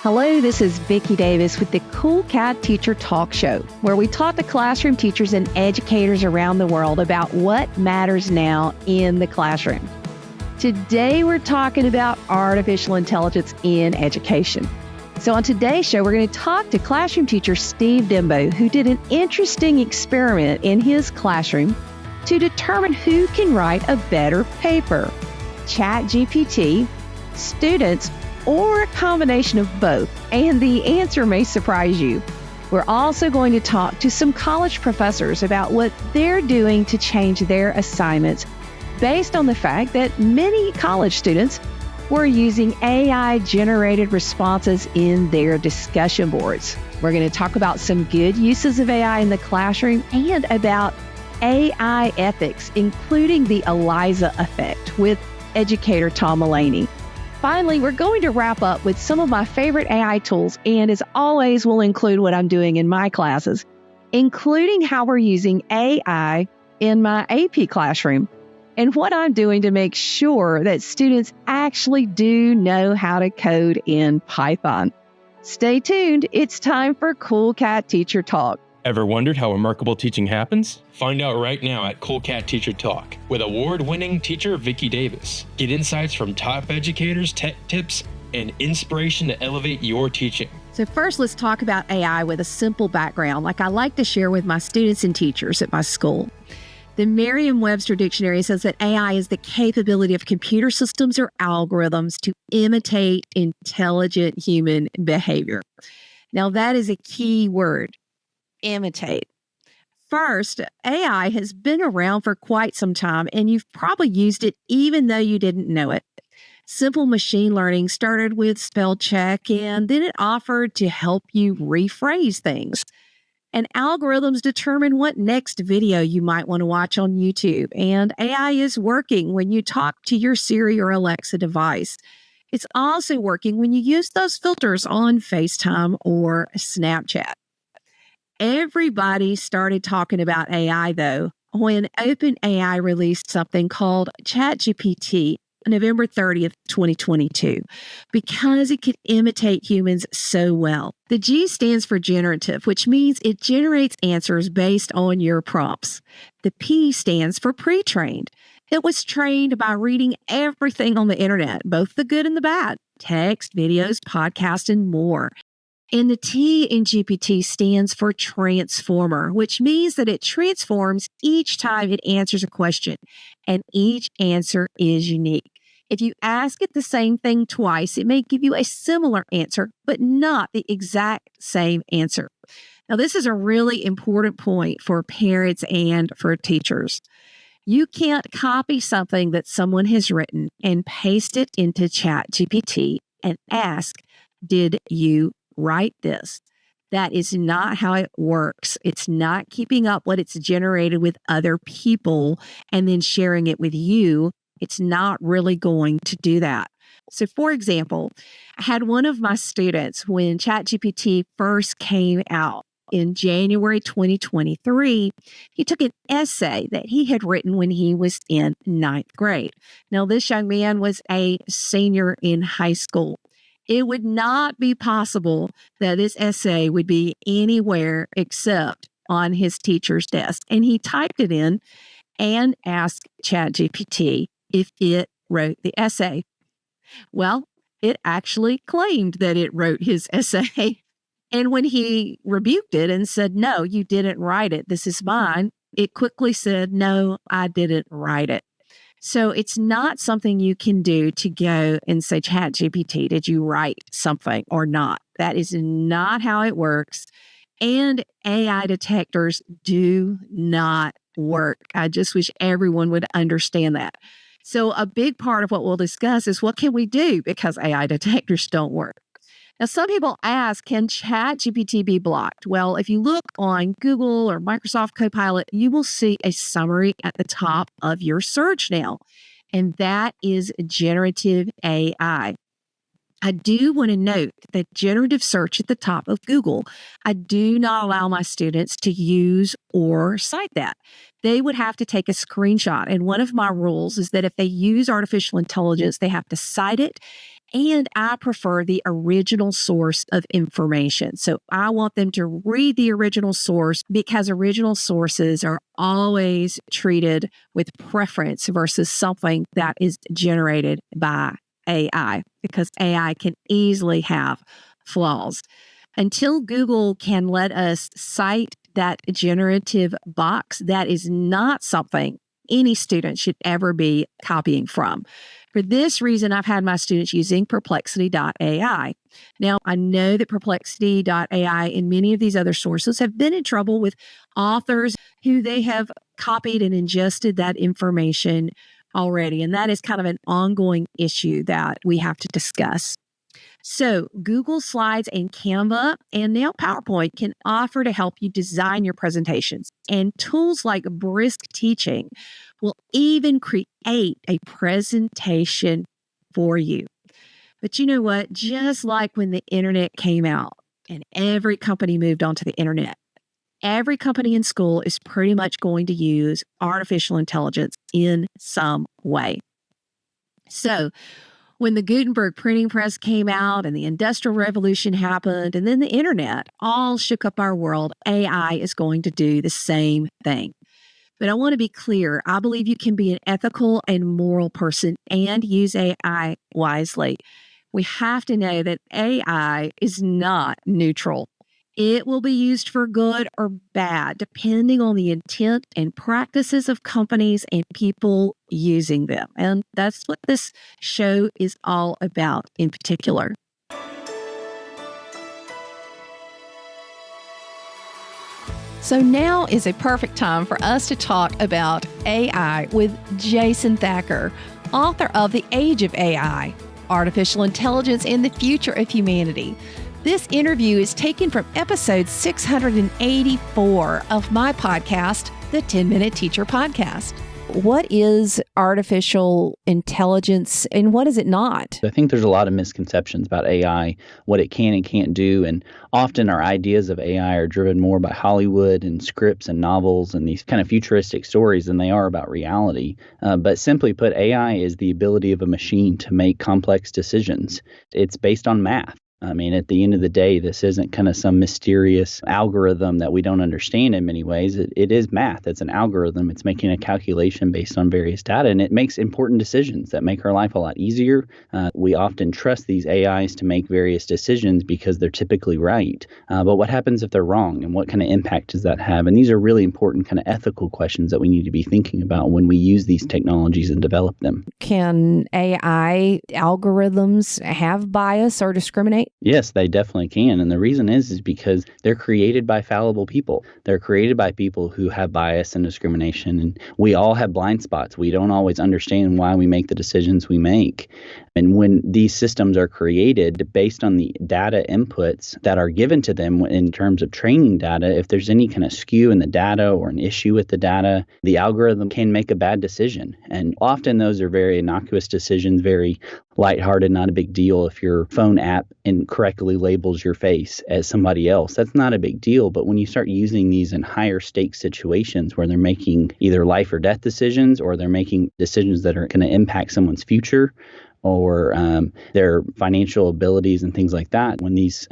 Hello, this is Vicki Davis with the Cool Cat Teacher Talk Show, where we talk to classroom teachers and educators around the world about what matters now in the classroom. Today, we're talking about artificial intelligence in education. So on today's show, we're going to talk to classroom teacher Steve Dembo, who did an interesting experiment in his classroom to determine who can write a better paper, ChatGPT, students, or a combination of both, and the answer may surprise you. We're also going to talk to some college professors about what they're doing to change their assignments based on the fact that many college students were using AI-generated responses in their discussion boards. We're going to talk about some good uses of AI in the classroom and about AI ethics, including the Eliza effect with educator Tom Mullaney. Finally, we're going to wrap up with some of my favorite AI tools, and as always, we'll include what I'm doing in my classes, including how we're using AI in my AP classroom, and what I'm doing to make sure that students actually do know how to code in Python. Stay tuned. It's time for Cool Cat Teacher Talk. Ever wondered how remarkable teaching happens? Find out right now at Cool Cat Teacher Talk with award-winning teacher Vicki Davis. Get insights from top educators, tech tips, and inspiration to elevate your teaching. So first, let's talk about AI with a simple background, like I like to share with my students and teachers at my school. The Merriam-Webster Dictionary says that AI is the capability of computer systems or algorithms to imitate intelligent human behavior. Now, that is a key word. Imitate. First, AI has been around for quite some time, and you've probably used it even though you didn't know it. Simple machine learning started with spell check, and then it offered to help you rephrase things. And algorithms determine what next video you might want to watch on YouTube. And AI is working when you talk to your Siri or Alexa device. It's also working when you use those filters on FaceTime or Snapchat. Everybody started talking about AI, though, when OpenAI released something called ChatGPT on November 30th, 2022, because it could imitate humans so well. The G stands for generative, which means it generates answers based on your prompts. The P stands for pre-trained. It was trained by reading everything on the internet, both the good and the bad, text, videos, podcasts, and more. And the T in GPT stands for transformer, which means that it transforms each time it answers a question, and each answer is unique. If you ask it the same thing twice, it may give you a similar answer, but not the exact same answer. Now, this is a really important point for parents and for teachers. You can't copy something that someone has written and paste it into ChatGPT and ask, "Did you write this?" That is not how it works. It's not keeping up what it's generated with other people and then sharing it with you. It's not really going to do that. So, for example, I had one of my students when ChatGPT first came out in January 2023, he took an essay that he had written when he was in 9th grade. Now, this young man was a senior in high school. It would not be possible that this essay would be anywhere except on his teacher's desk. And he typed it in and asked ChatGPT if it wrote the essay. Well, it actually claimed that it wrote his essay. And when he rebuked it and said, "No, you didn't write it. This is mine," it quickly said, "No, I didn't write it." So it's not something you can do to go and say, ChatGPT, "Did you write something or not?" That is not how it works. And AI detectors do not work. I just wish everyone would understand that. So a big part of what we'll discuss is what can we do because AI detectors don't work. Now, some people ask, can ChatGPT be blocked? Well, if you look on Google or Microsoft Copilot, you will see a summary at the top of your search now, and that is generative AI. I do want to note that generative search at the top of Google, I do not allow my students to use or cite that. They would have to take a screenshot. And one of my rules is that if they use artificial intelligence, they have to cite it And I prefer the original source of information. So I want them to read the original source because original sources are always treated with preference versus something that is generated by AI, because AI can easily have flaws. Until Google can let us cite that generative box, that is not something any student should ever be copying from. For this reason, I've had my students using perplexity.ai. Now, I know that perplexity.ai and many of these other sources have been in trouble with authors who they have copied and ingested that information already. And that is kind of an ongoing issue that we have to discuss. So Google Slides and Canva and now PowerPoint can offer to help you design your presentations. And tools like Brisk Teaching will even create a presentation for you. But you know what? Just like when the internet came out and every company moved onto the internet, every company in school is pretty much going to use artificial intelligence in some way. So when the Gutenberg printing press came out and the Industrial Revolution happened and then the internet all shook up our world, AI is going to do the same thing. But I want to be clear. I believe you can be an ethical and moral person and use AI wisely. We have to know that AI is not neutral. It will be used for good or bad, depending on the intent and practices of companies and people using them. And that's what this show is all about in particular. So now is a perfect time for us to talk about AI with Jason Thacker, author of The Age of AI, Artificial Intelligence and the Future of Humanity. This interview is taken from episode 684 of my podcast, the 10-Minute Teacher Podcast. What is artificial intelligence and what is it not? I think there's a lot of misconceptions about AI, what it can and can't do. And often our ideas of AI are driven more by Hollywood and scripts and novels and these kind of futuristic stories than they are about reality. But simply put, AI is the ability of a machine to make complex decisions. It's based on math. I mean, at the end of the day, this isn't kind of some mysterious algorithm that we don't understand in many ways. It is math. It's an algorithm. It's making a calculation based on various data, and it makes important decisions that make our life a lot easier. We often trust these AIs to make various decisions because they're typically right. But what happens if they're wrong, and what kind of impact does that have? And these are really important kind of ethical questions that we need to be thinking about when we use these technologies and develop them. Can AI algorithms have bias or discriminate? Yes, they definitely can. And the reason is because they're created by fallible people. They're created by people who have bias and discrimination. And we all have blind spots. We don't always understand why we make the decisions we make. And when these systems are created based on the data inputs that are given to them in terms of training data, if there's any kind of skew in the data or an issue with the data, the algorithm can make a bad decision. And often those are very innocuous decisions, very lighthearted, not a big deal. If your phone app incorrectly labels your face as somebody else, that's not a big deal. But when you start using these in higher stakes situations where they're making either life or death decisions, or they're making decisions that are going to impact someone's future, or their financial abilities and things like that, when these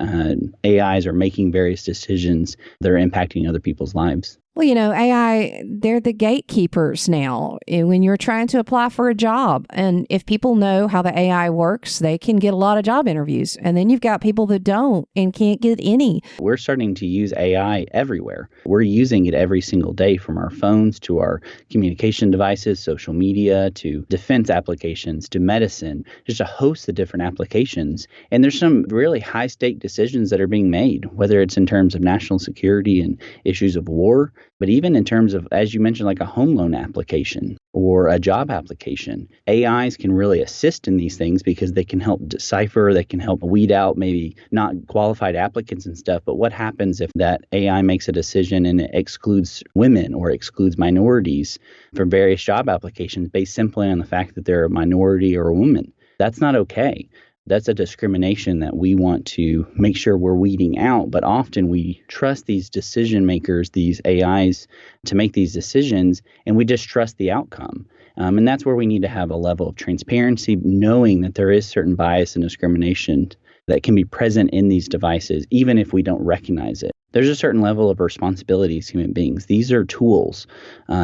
AIs are making various decisions that are impacting other people's lives. Well, you know, AI, they're the gatekeepers now when you're trying to apply for a job. And if people know how the AI works, they can get a lot of job interviews. And then you've got people that don't and can't get any. We're starting to use AI everywhere. We're using it every single day, from our phones to our communication devices, social media, to defense applications, to medicine, just a host of different applications. And there's some really high stake decisions that are being made, whether it's in terms of national security and issues of war, but even in terms of, as you mentioned, like a home loan application or a job application. AIs can really assist in these things because they can help decipher, they can help weed out maybe not qualified applicants and stuff. But what happens if that AI makes a decision and it excludes women or excludes minorities from various job applications based simply on the fact that they're a minority or a woman? That's not okay. That's a discrimination that we want to make sure we're weeding out. But often we trust these decision makers, these AIs, to make these decisions, and we distrust the outcome. And that's where we need to have a level of transparency, knowing that there is certain bias and discrimination that can be present in these devices, even if we don't recognize it. There's a certain level of responsibility as human beings. These are tools.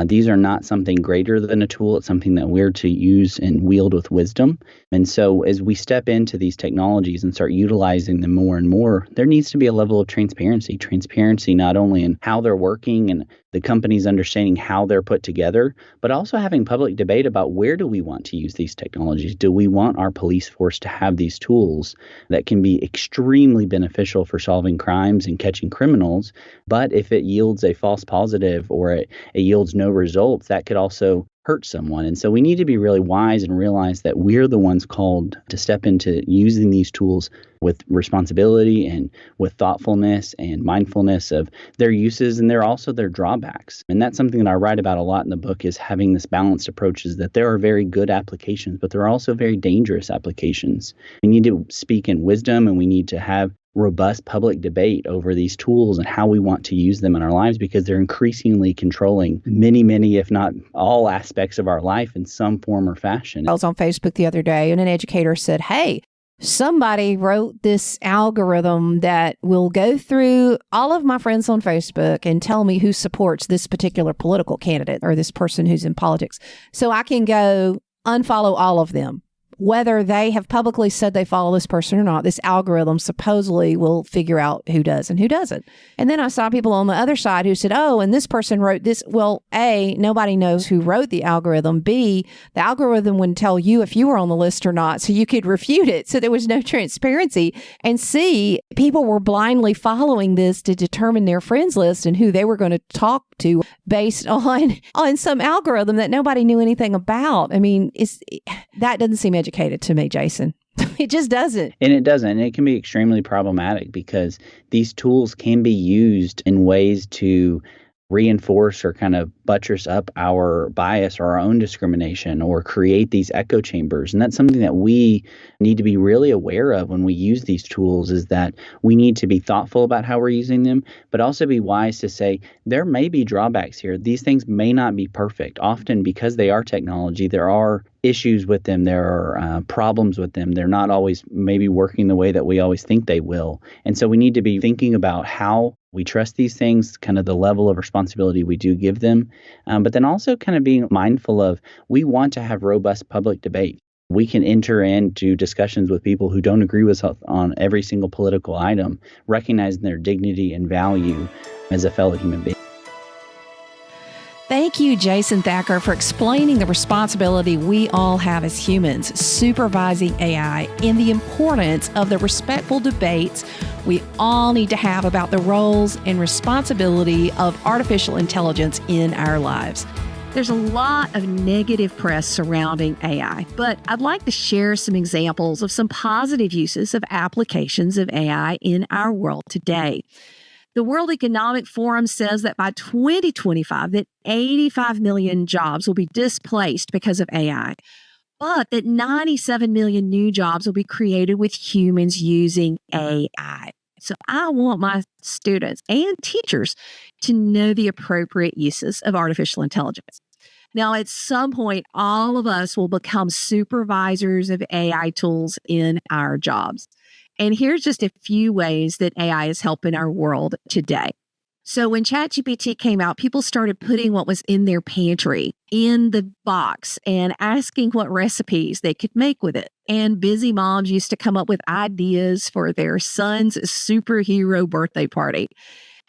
These are not something greater than a tool. It's something that we're to use and wield with wisdom. And so as we step into these technologies and start utilizing them more and more, there needs to be a level of transparency. Transparency not only in how they're working and the companies understanding how they're put together, but also having public debate about where do we want to use these technologies? Do we want our police force to have these tools that can be extremely beneficial for solving crimes and catching criminals? But if it yields a false positive or it yields no results, that could also hurt someone. And so we need to be really wise and realize that we're the ones called to step into using these tools with responsibility and with thoughtfulness and mindfulness of their uses and also their drawbacks. And that's something that I write about a lot in the book, is having this balanced approach, is that there are very good applications, but there are also very dangerous applications. We need to speak in wisdom, and we need to have robust public debate over these tools and how we want to use them in our lives, because they're increasingly controlling many, if not all aspects of our life in some form or fashion. I was on Facebook the other day and an educator said, hey, somebody wrote this algorithm that will go through all of my friends on Facebook and tell me who supports this particular political candidate or this person who's in politics. So I can go unfollow all of them. Whether they have publicly said they follow this person or not, this algorithm supposedly will figure out who does and who doesn't. And then I saw people on the other side who said, oh, and this person wrote this. Well, A, nobody knows who wrote the algorithm. B, the algorithm wouldn't tell you if you were on the list or not, so you could refute it. So there was no transparency. And C, people were blindly following this to determine their friends list and who they were going to talk to based on some algorithm that nobody knew anything about. I mean, that doesn't seem educated to me, Jason. It just doesn't. And it doesn't. And it can be extremely problematic because these tools can be used in ways to reinforce or kind of buttress up our bias or our own discrimination or create these echo chambers. And that's something that we need to be really aware of when we use these tools, is that we need to be thoughtful about how we're using them, but also be wise to say there may be drawbacks here. These things may not be perfect. Often because they are technology, there are issues with them. There are problems with them. They're not always maybe working the way that we always think they will. And so we need to be thinking about how we trust these things, kind of the level of responsibility we do give them, but then also kind of being mindful of, we want to have robust public debate. We can enter into discussions with people who don't agree with us on every single political item, recognizing their dignity and value as a fellow human being. Thank you, Jason Thacker, for explaining the responsibility we all have as humans supervising AI and the importance of the respectful debates we all need to have about the roles and responsibility of artificial intelligence in our lives. There's a lot of negative press surrounding AI, but I'd like to share some examples of some positive uses of applications of AI in our world today. The World Economic Forum says that by 2025, that 85 million jobs will be displaced because of AI, but that 97 million new jobs will be created with humans using AI. So I want my students and teachers to know the appropriate uses of artificial intelligence. Now, at some point, all of us will become supervisors of AI tools in our jobs. And here's just a few ways that AI is helping our world today. So when ChatGPT came out, people started putting what was in their pantry in the box and asking what recipes they could make with it. And busy moms used to come up with ideas for their son's superhero birthday party.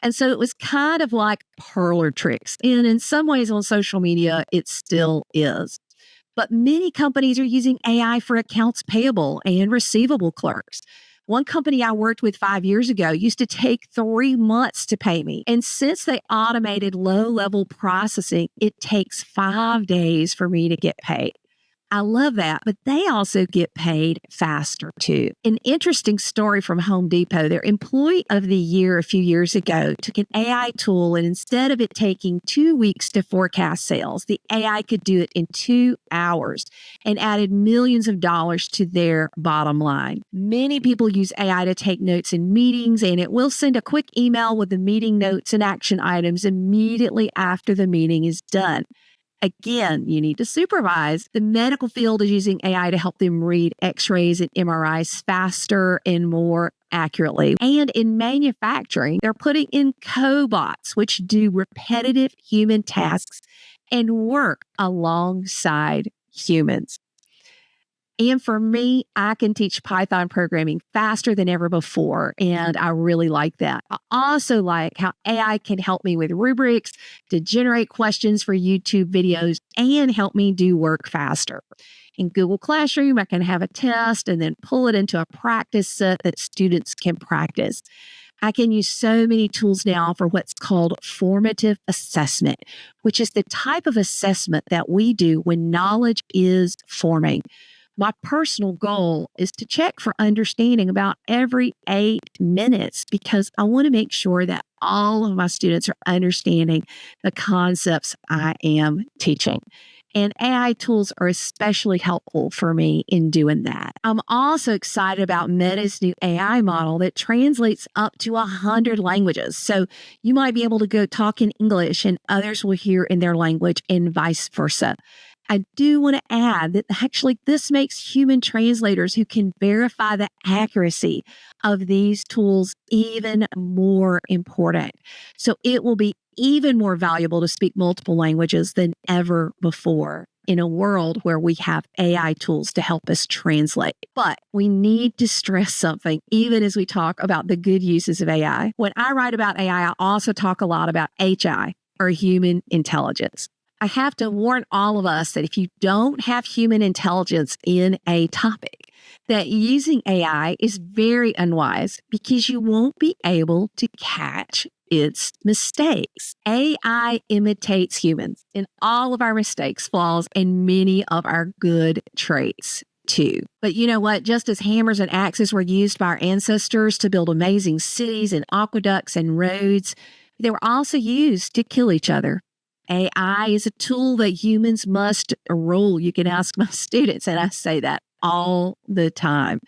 And so it was kind of like parlor tricks. And in some ways on social media, it still is. But many companies are using AI for accounts payable and receivable clerks. One company I worked with 5 years ago used to take 3 months to pay me. And since they automated low-level processing, it takes 5 days for me to get paid. I love that, but they also get paid faster too. An interesting story from Home Depot, their Employee of the Year a few years ago took an AI tool, and instead of it taking 2 weeks to forecast sales, the AI could do it in 2 hours and added millions of dollars to their bottom line. Many people use AI to take notes in meetings, and it will send a quick email with the meeting notes and action items immediately after the meeting is done. Again, you need to supervise. The medical field is using AI to help them read x-rays and MRIs faster and more accurately. And in manufacturing, they're putting in cobots, which do repetitive human tasks and work alongside humans. And for me, I can teach Python programming faster than ever before, and I really like that. I also like how AI can help me with rubrics to generate questions for YouTube videos and help me do work faster. In Google Classroom, I can have a test and then pull it into a practice set that students can practice. I can use so many tools now for what's called formative assessment, which is the type of assessment that we do when knowledge is forming. My personal goal is to check for understanding about every 8 minutes because I want to make sure that all of my students are understanding the concepts I am teaching. And AI tools are especially helpful for me in doing that. I'm also excited about Meta's new AI model that translates up to 100 languages. So you might be able to go talk in English and others will hear in their language and vice versa. I do want to add that actually this makes human translators who can verify the accuracy of these tools even more important. So it will be even more valuable to speak multiple languages than ever before in a world where we have AI tools to help us translate. But we need to stress something, even as we talk about the good uses of AI. When I write about AI, I also talk a lot about HI, or human intelligence. I have to warn all of us that if you don't have human intelligence in a topic, that using AI is very unwise because you won't be able to catch its mistakes. AI imitates humans in all of our mistakes, flaws, and many of our good traits too. But you know what? Just as hammers and axes were used by our ancestors to build amazing cities and aqueducts and roads, they were also used to kill each other. AI is a tool that humans must rule. You can ask my students, and I say that all the time.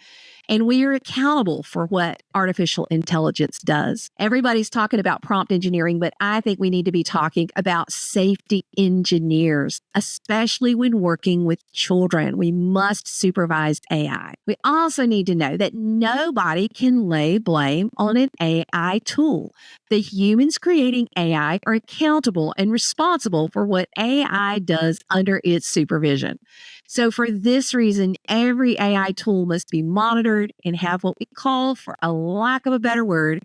And we are accountable for what artificial intelligence does. Everybody's talking about prompt engineering, but I think we need to be talking about safety engineers, especially when working with children. We must supervise AI. We also need to know that nobody can lay blame on an AI tool. The humans creating AI are accountable and responsible for what AI does under its supervision. So for this reason, every AI tool must be monitored and have what we call, for a lack of a better word,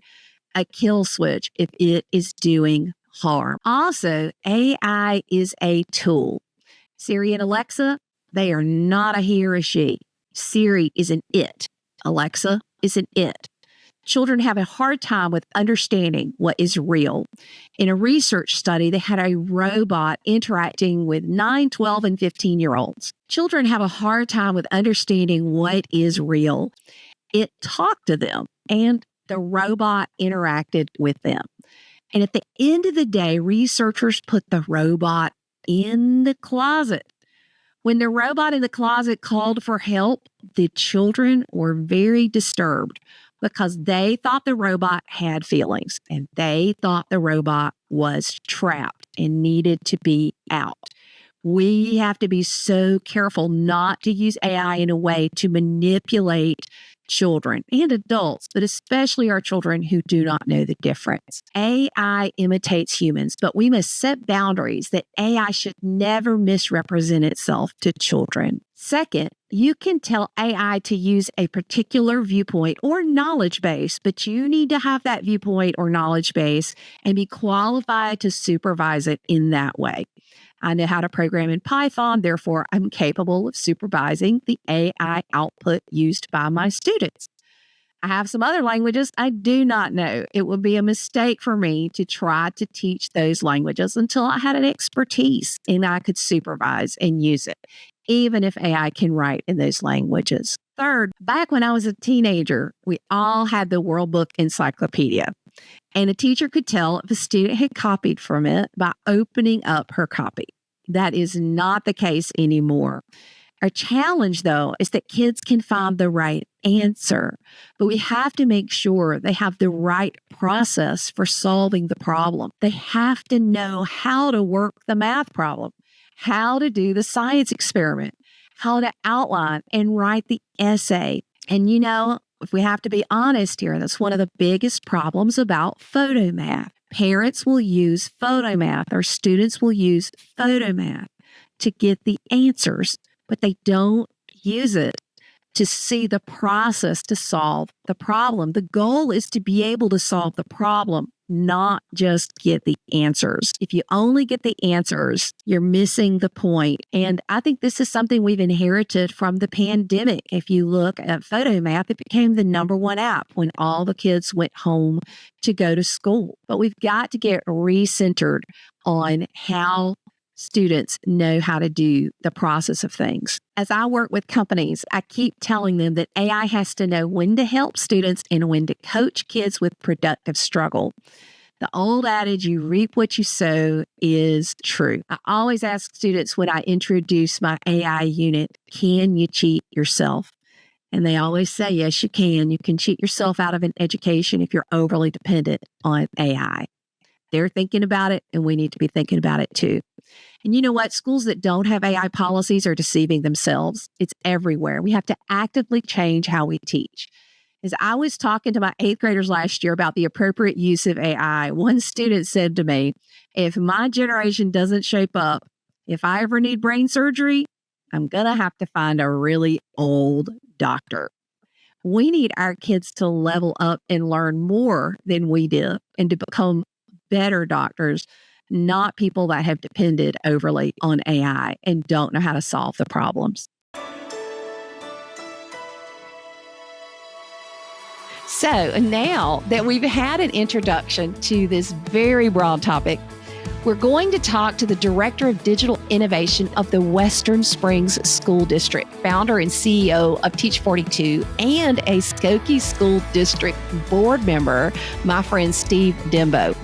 a kill switch if it is doing harm. Also, AI is a tool. Siri and Alexa, they are not a he or a she. Siri is an it. Alexa is an it. Children have a hard time with understanding what is real. In a research study, they had a robot interacting with 9, 12, and 15-year-olds. Children have a hard time with understanding what is real. It talked to them, and the robot interacted with them. And at the end of the day, researchers put the robot in the closet. When the robot in the closet called for help, the children were very disturbed because they thought the robot had feelings and they thought the robot was trapped and needed to be out. We have to be so careful not to use AI in a way to manipulate children and adults, but especially our children who do not know the difference. AI imitates humans, but we must set boundaries that AI should never misrepresent itself to children. Second, you can tell AI to use a particular viewpoint or knowledge base, but you need to have that viewpoint or knowledge base and be qualified to supervise it in that way. I know how to program in Python, therefore I'm capable of supervising the AI output used by my students. I have some other languages I do not know. It would be a mistake for me to try to teach those languages until I had an expertise and I could supervise and use it. even if AI can write in those languages. Third, back when I was a teenager, we all had the World Book Encyclopedia, and a teacher could tell if a student had copied from it by opening up her copy. That is not the case anymore. Our challenge, though, is that kids can find the right answer, but we have to make sure they have the right process for solving the problem. They have to know how to work the math problem, how to do the science experiment, how to outline and write the essay. And if we have to be honest here, that's one of the biggest problems about photo math. Parents will use photo math, or students will use photo math to get the answers, but they don't use it to see the process to solve the problem. The goal is to be able to solve the problem, not just get the answers. If you only get the answers, you're missing the point. And I think this is something we've inherited from the pandemic. If you look at photo math, it became the #1 app when all the kids went home to go to school. But we've got to get recentered on how students know how to do the process of things. As I work with companies, I keep telling them that AI has to know when to help students and when to coach kids with productive struggle. The old adage, you reap what you sow, is true. I always ask students when I introduce my AI unit, can you cheat yourself? And they always say, yes, you can. You can cheat yourself out of an education if you're overly dependent on AI. They're thinking about it, and we need to be thinking about it too. And you know what? Schools that don't have AI policies are deceiving themselves. It's everywhere. We have to actively change how we teach. As I was talking to my 8th graders last year about the appropriate use of AI, one student said to me, if my generation doesn't shape up, if I ever need brain surgery, I'm going to have to find a really old doctor. We need our kids to level up and learn more than we did and to become better doctors, not people that have depended overly on AI and don't know how to solve the problems. So now that we've had an introduction to this very broad topic, we're going to talk to the Director of Digital Innovation of the Western Springs School District, founder and CEO of Teach 42, and a Skokie School District board member, my friend Steve Dembo.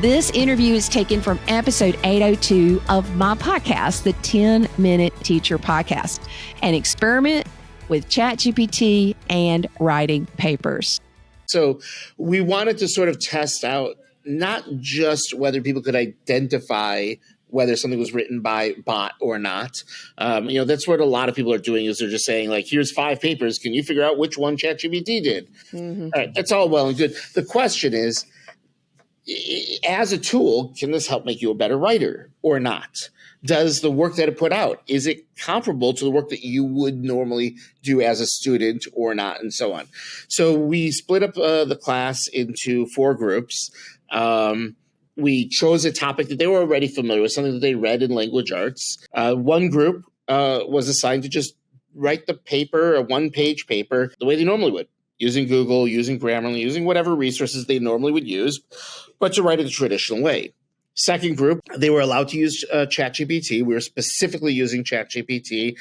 This interview is taken from episode 802 of my podcast, the 10-Minute Teacher Podcast, an experiment with ChatGPT and writing papers. So we wanted to sort of test out not just whether people could identify whether something was written by bot or not. That's what a lot of people are doing is they're just saying, like, here's 5 papers. Can you figure out which one ChatGPT did? Mm-hmm. All right, that's all well and good. The question is, as a tool, can this help make you a better writer or not? Does the work that it put out, is it comparable to the work that you would normally do as a student or not, and so on? So we split up the class into 4 groups. We chose a topic that they were already familiar with, something that they read in language arts. One group was assigned to just write the paper, a 1-page paper, the way they normally would, using Google, using Grammarly, using whatever resources they normally would use, but to write it the traditional way. Second group, they were allowed to use ChatGPT. We were specifically using ChatGPT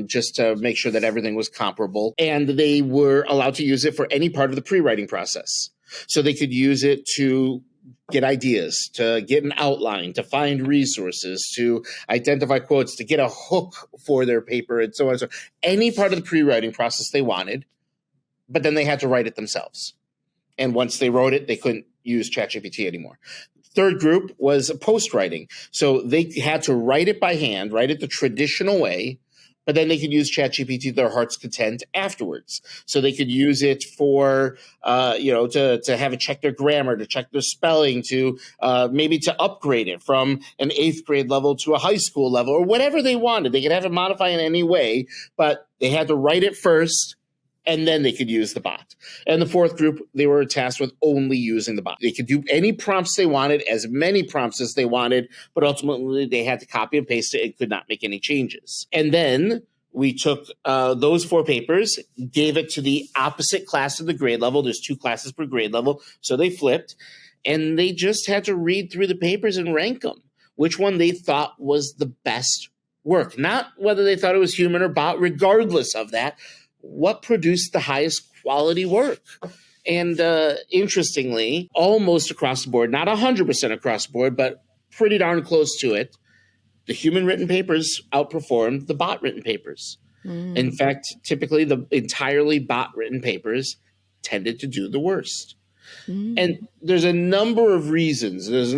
just to make sure that everything was comparable. And they were allowed to use it for any part of the pre-writing process. So they could use it to get ideas, to get an outline, to find resources, to identify quotes, to get a hook for their paper, and so on and so on. Any part of the pre-writing process they wanted, but then they had to write it themselves. And once they wrote it, they couldn't use ChatGPT anymore. Third group was post-writing. So they had to write it by hand, write it the traditional way, but then they could use ChatGPT to their heart's content afterwards. So they could use it for, to have it check their grammar, to check their spelling, to maybe to upgrade it from an 8th grade level to a high school level, or whatever they wanted. They could have it modify in any way, but they had to write it first, and then they could use the bot. And the 4th group, they were tasked with only using the bot. They could do any prompts they wanted, as many prompts as they wanted, but ultimately they had to copy and paste it and could not make any changes. And then we took those 4 papers, gave it to the opposite class of the grade level. There's 2 classes per grade level, so they flipped. And they just had to read through the papers and rank them, which one they thought was the best work, not whether they thought it was human or bot, regardless of that, what produced the highest quality work. And interestingly, almost across the board, not 100% across the board, but pretty darn close to it, the human written papers outperformed the bot written papers. In fact, typically the entirely bot written papers tended to do the worst. And there's a number of reasons. There's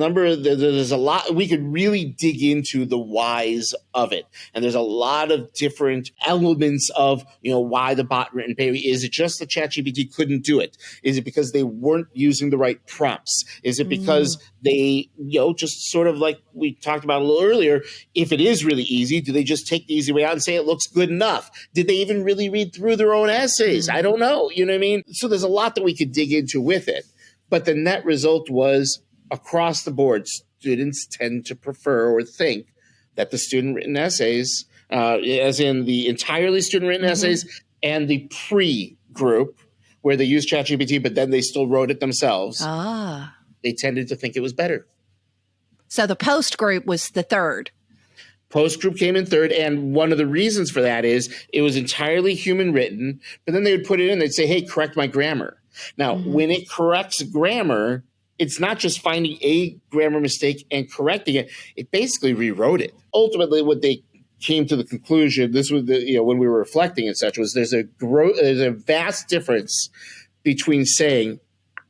a lot. We could really dig into the whys of it. And there's a lot of different elements of, why the bot written paper. Is it just that ChatGPT couldn't do it? Is it because they weren't using the right prompts? Is it because they, just sort of like we talked about a little earlier, if it is really easy, do they just take the easy way out and say it looks good enough? Did they even really read through their own essays? I don't know. You know what I mean? So there's a lot that we could dig into with it. But the net result was across the board, students tend to prefer or think that the student-written essays, as in the entirely student-written essays and the pre-group, where they used ChatGPT, but then they still wrote it themselves, they tended to think it was better. So the post group was the third. Post group came in third, and one of the reasons for that is it was entirely human-written, but then they would put it in, they'd say, hey, correct my grammar. Now, when it corrects grammar, it's not just finding a grammar mistake and correcting it. It basically rewrote it. Ultimately, what they came to the conclusion, this was when we were reflecting and such, was there's a vast difference between saying,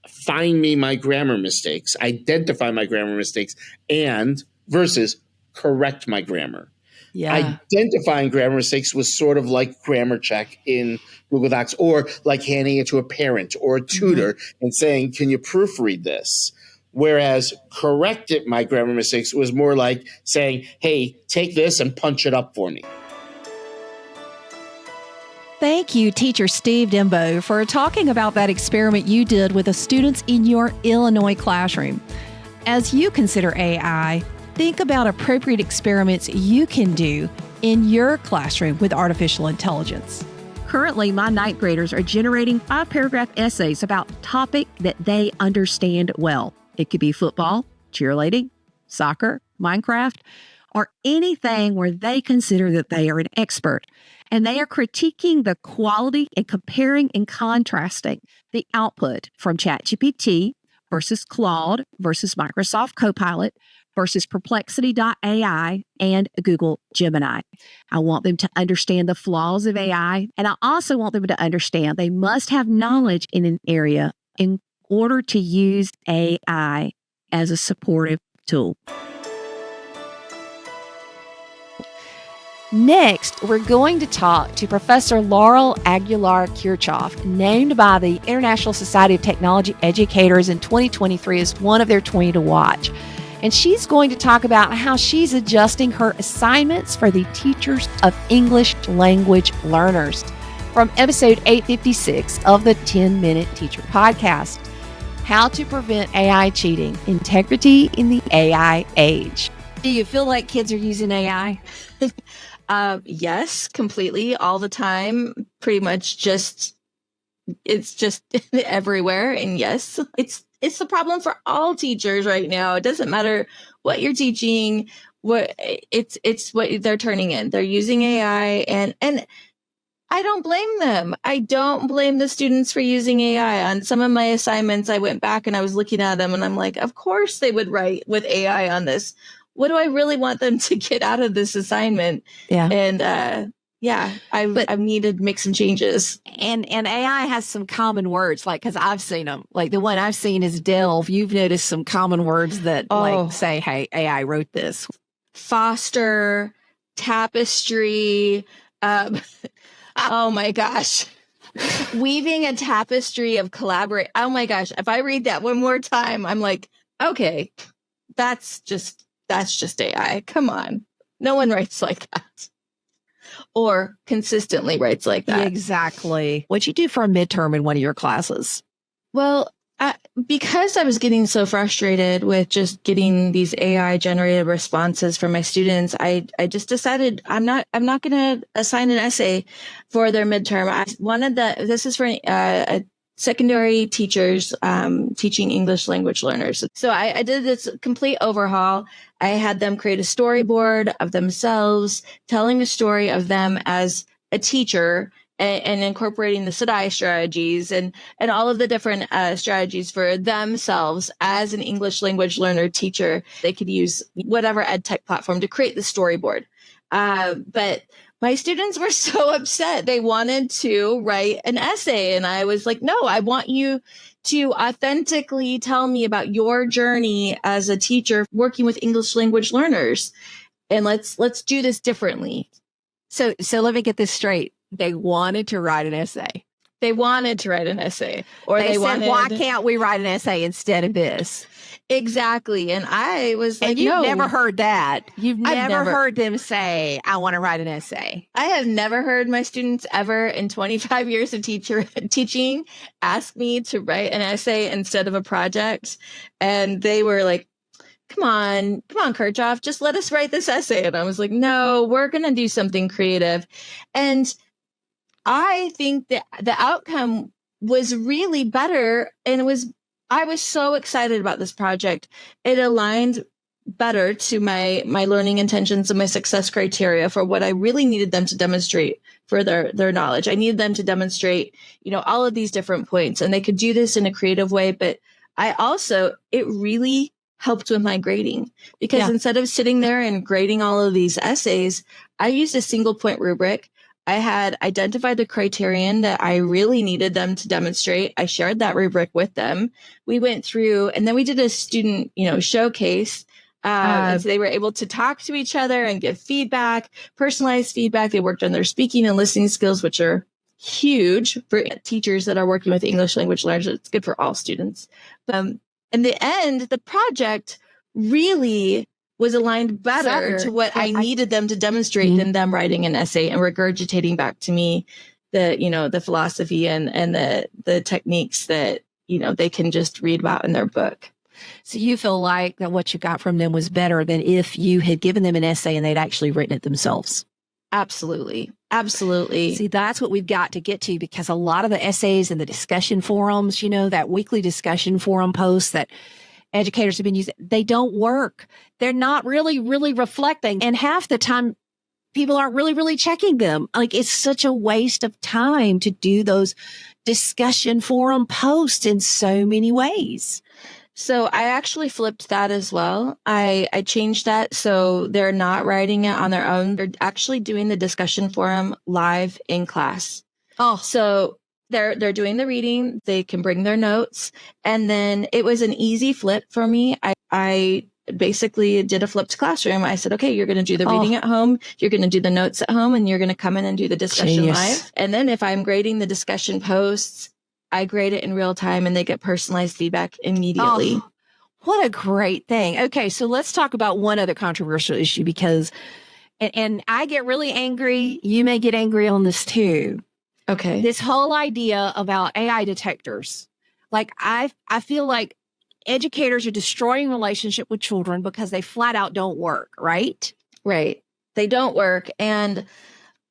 find me my grammar mistakes, identify my grammar mistakes, and versus correct my grammar. Yeah. Identifying grammar mistakes was sort of like grammar check in Google Docs, or like handing it to a parent or a tutor and saying, can you proofread this? Whereas correct it, my grammar mistakes, was more like saying, hey, take this and punch it up for me. Thank you, teacher Steve Dembo, for talking about that experiment you did with the students in your Illinois classroom. As you consider AI, think about appropriate experiments you can do in your classroom with artificial intelligence. Currently, my ninth graders are generating 5-paragraph essays about a topic that they understand well. It could be football, cheerleading, soccer, Minecraft, or anything where they consider that they are an expert. And they are critiquing the quality and comparing and contrasting the output from ChatGPT versus Claude versus Microsoft Copilot versus Perplexity.ai and Google Gemini. I want them to understand the flaws of AI, and I also want them to understand they must have knowledge in an area in order to use AI as a supportive tool. Next, we're going to talk to Professor Laurel Aguilar-Kirchhoff, named by the International Society of Technology Educators in 2023 as one of their 20 to watch. And she's going to talk about how she's adjusting her assignments for the teachers of English language learners from episode 856 of the 10-Minute Teacher Podcast. How to prevent AI cheating, integrity in the AI age. Do you feel like kids are using AI? Yes, completely, all the time, pretty much it's just everywhere. And yes, it's the problem for all teachers right now. It doesn't matter what you're teaching, it's what they're turning in. They're using AI, and I don't blame them. I don't blame the students for using AI. On some of my assignments, I went back and I was looking at them and I'm like, of course they would write with AI on this. What do I really want them to get out of this assignment? Yeah. And I needed to make some changes. And AI has some common words, like, because I've seen them. Like the one I've seen is delve. You've noticed some common words that like say, hey, AI wrote this. Foster, tapestry. Oh my gosh. Weaving a tapestry of collaborate. Oh my gosh. If I read that one more time, I'm like, okay, that's just AI. Come on. No one writes like that. Or consistently writes like that. Exactly. What'd you do for a midterm in one of your classes? Well, because I was getting so frustrated with just getting these AI generated responses from my students, I just decided I'm not going to assign an essay for their midterm. This is for secondary teachers teaching English language learners. So I did this complete overhaul. I had them create a storyboard of themselves, telling a story of them as a teacher and incorporating the SEDI strategies and all of the different strategies for themselves as an English language learner teacher. They could use whatever edtech platform to create the storyboard. But my students were so upset. They wanted to write an essay. And I was like, no, I want you to authentically tell me about your journey as a teacher working with English language learners. And let's do this differently. So let me get this straight. They wanted to write an essay. They wanted to write an essay. Or they said, wanted, why can't we write an essay instead of this? Exactly. And I was like, and you've no, never heard that. You've I've never heard them say, I want to write an essay. I have never heard my students ever in 25 years of teaching ask me to write an essay instead of a project. And they were like, come on, Kirchhoff, just let us write this essay. And I was like, no, we're going to do something creative. And I think that the outcome was really better. And I was so excited about this project. It aligned better to my learning intentions and my success criteria for what I really needed them to demonstrate for their knowledge. I needed them to demonstrate, all of these different points, and they could do this in a creative way. But it really helped with my grading because instead of sitting there and grading all of these essays, I used a single point rubric. I had identified the criterion that I really needed them to demonstrate. I shared that rubric with them. We went through and then we did a student, showcase. And so they were able to talk to each other and give feedback, personalized feedback. They worked on their speaking and listening skills, which are huge for teachers that are working with English language learners. It's good for all students. In the end, the project really was aligned better to what I needed them to demonstrate than them writing an essay and regurgitating back to me the philosophy and the techniques that, they can just read about in their book. So you feel like that what you got from them was better than if you had given them an essay and they'd actually written it themselves? Absolutely. Absolutely. See, that's what we've got to get to, because a lot of the essays and the discussion forums, that weekly discussion forum posts that educators have been using, they don't work. They're not really, really reflecting. And half the time, people aren't really, really checking them. Like, it's such a waste of time to do those discussion forum posts in so many ways. So I actually flipped that as well. I changed that so they're not writing it on their own. They're actually doing the discussion forum live in class. Oh, so they're doing the reading. They can bring their notes. And then it was an easy flip for me. I basically did a flipped classroom. I said, okay, you're going to do the reading at home. You're going to do the notes at home, and you're going to come in and do the discussion live. And then if I'm grading the discussion posts, I grade it in real time and they get personalized feedback immediately. Oh, what a great thing. Okay, so let's talk about one other controversial issue, because, and I get really angry. You may get angry on this too. Okay. This whole idea about AI detectors. Like, I feel like educators are destroying relationship with children because they flat out don't work, right? Right. They don't work. And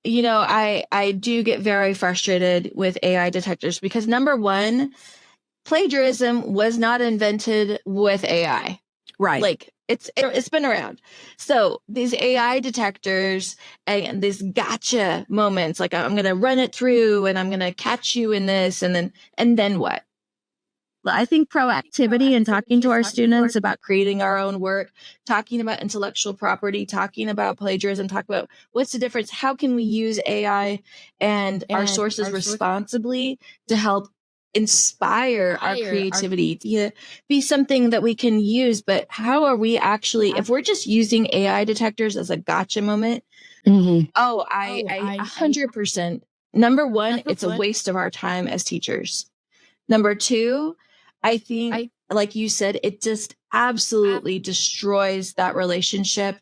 I do get very frustrated with AI detectors because, number one, plagiarism was not invented with AI. Right. Like, it's been around. So these AI detectors and these gotcha moments, like I'm going to run it through and I'm going to catch you in this. And then what? I think proactivity and talking to our students about creating our own work, talking about intellectual property, talking about plagiarism, talk about what's the difference, how can we use AI and our sources responsibly to help inspire our creativity, to be something that we can use. But how are we actually, if we're just using AI detectors as a gotcha moment, I 100%. Number one, it's a waste of our time as teachers. Number two, I think, like you said, it just absolutely destroys that relationship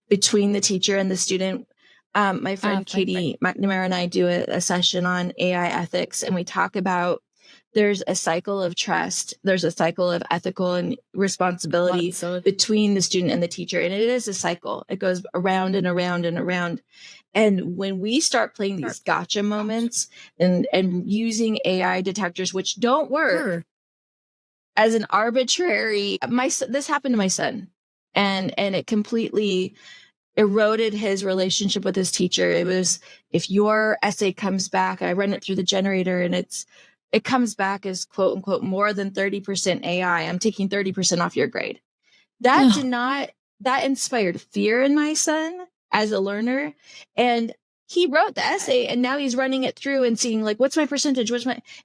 between the teacher and the student. My friend Katie McNamara and I do a session on AI ethics, and we talk about there's a cycle of trust. There's a cycle of ethical and responsibility between the student and the teacher. And it is a cycle. It goes around and around and around. And when we start playing these gotcha moments and using AI detectors, which don't work as an arbitrary, this happened to my son, and it completely eroded his relationship with his teacher. It was, if your essay comes back, I run it through the generator and it comes back as quote unquote more than 30% AI, I'm taking 30% off your grade. That inspired fear in my son as a learner. And he wrote the essay and now he's running it through and seeing like, what's my percentage?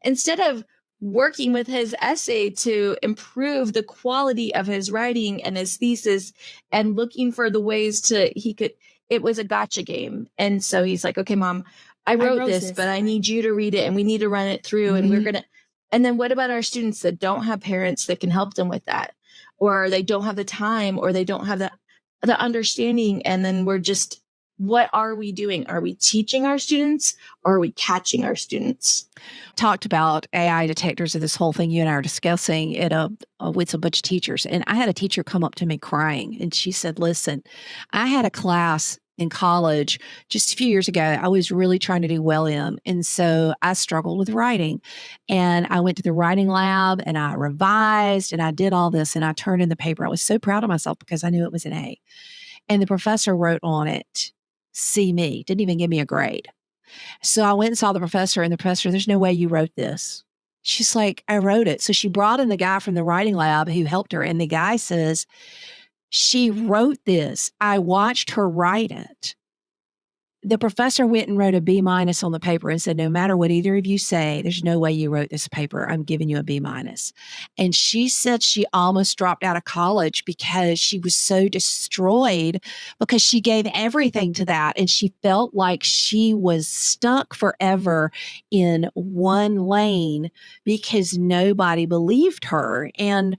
Instead of working with his essay to improve the quality of his writing and his thesis and looking for the ways it was a gotcha game. And so he's like, okay, Mom, I wrote this, but I need you to read it and we need to run it through and then what about our students that don't have parents that can help them with that? Or they don't have the time, or they don't have the understanding. And then what are we doing? Are we teaching our students, or are we catching our students? Talked about AI detectors and this whole thing you and I are discussing with a bunch of teachers. And I had a teacher come up to me crying, and she said, listen, I had a class in college just a few years ago I was really trying to do well in. And so I struggled with writing. And I went to the writing lab and I revised and I did all this and I turned in the paper. I was so proud of myself because I knew it was an A. And the professor wrote on it, see me, didn't even give me a grade. So I went and saw the professor, and the professor, there's no way you wrote this. She's like, I wrote it. So she brought in the guy from the writing lab who helped her. And the guy says, she wrote this. I watched her write it. The professor went and wrote a B- on the paper and said, no matter what either of you say, there's no way you wrote this paper. I'm giving you a B-. And she said she almost dropped out of college because she was so destroyed because she gave everything to that. And she felt like she was stuck forever in one lane because nobody believed her. And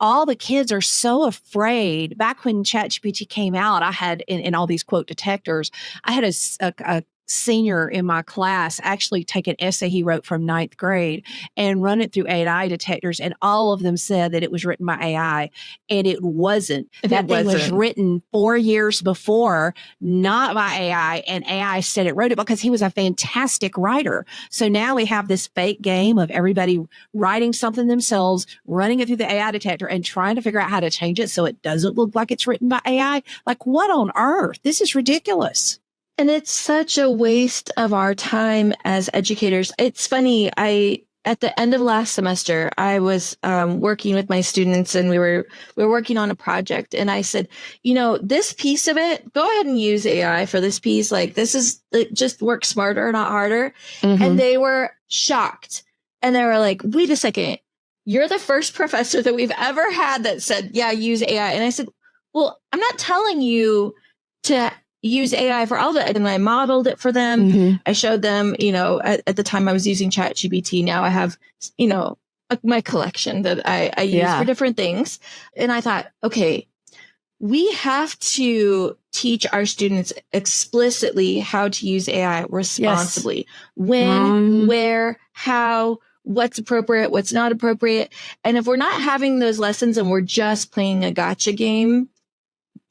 all the kids are so afraid. Back when ChatGPT came out, I had in all these quote detectors, I had a senior in my class actually take an essay he wrote from 9th grade and run it through AI detectors. And all of them said that it was written by AI, and it wasn't. That thing was written 4 years before, not by AI. And AI said it wrote it because he was a fantastic writer. So now we have this fake game of everybody writing something themselves, running it through the AI detector and trying to figure out how to change it so it doesn't look like it's written by AI. Like, what on earth? This is ridiculous. And it's such a waste of our time as educators. It's funny. At the end of last semester, I was working with my students, and we were working on a project. And I said, this piece of it, go ahead and use AI for this piece. Like, just work smarter, not harder. Mm-hmm. And they were shocked. And they were like, wait a second, you're the first professor that we've ever had that said, yeah, use AI. And I said, well, I'm not telling you to use AI for all of it. And I modeled it for them. Mm-hmm. I showed them, at the time I was using ChatGPT. Now I have, my collection that I use for different things. And I thought, okay, we have to teach our students explicitly how to use AI responsibly. Yes. When, where, how, what's appropriate, what's not appropriate. And if we're not having those lessons and we're just playing a gotcha game,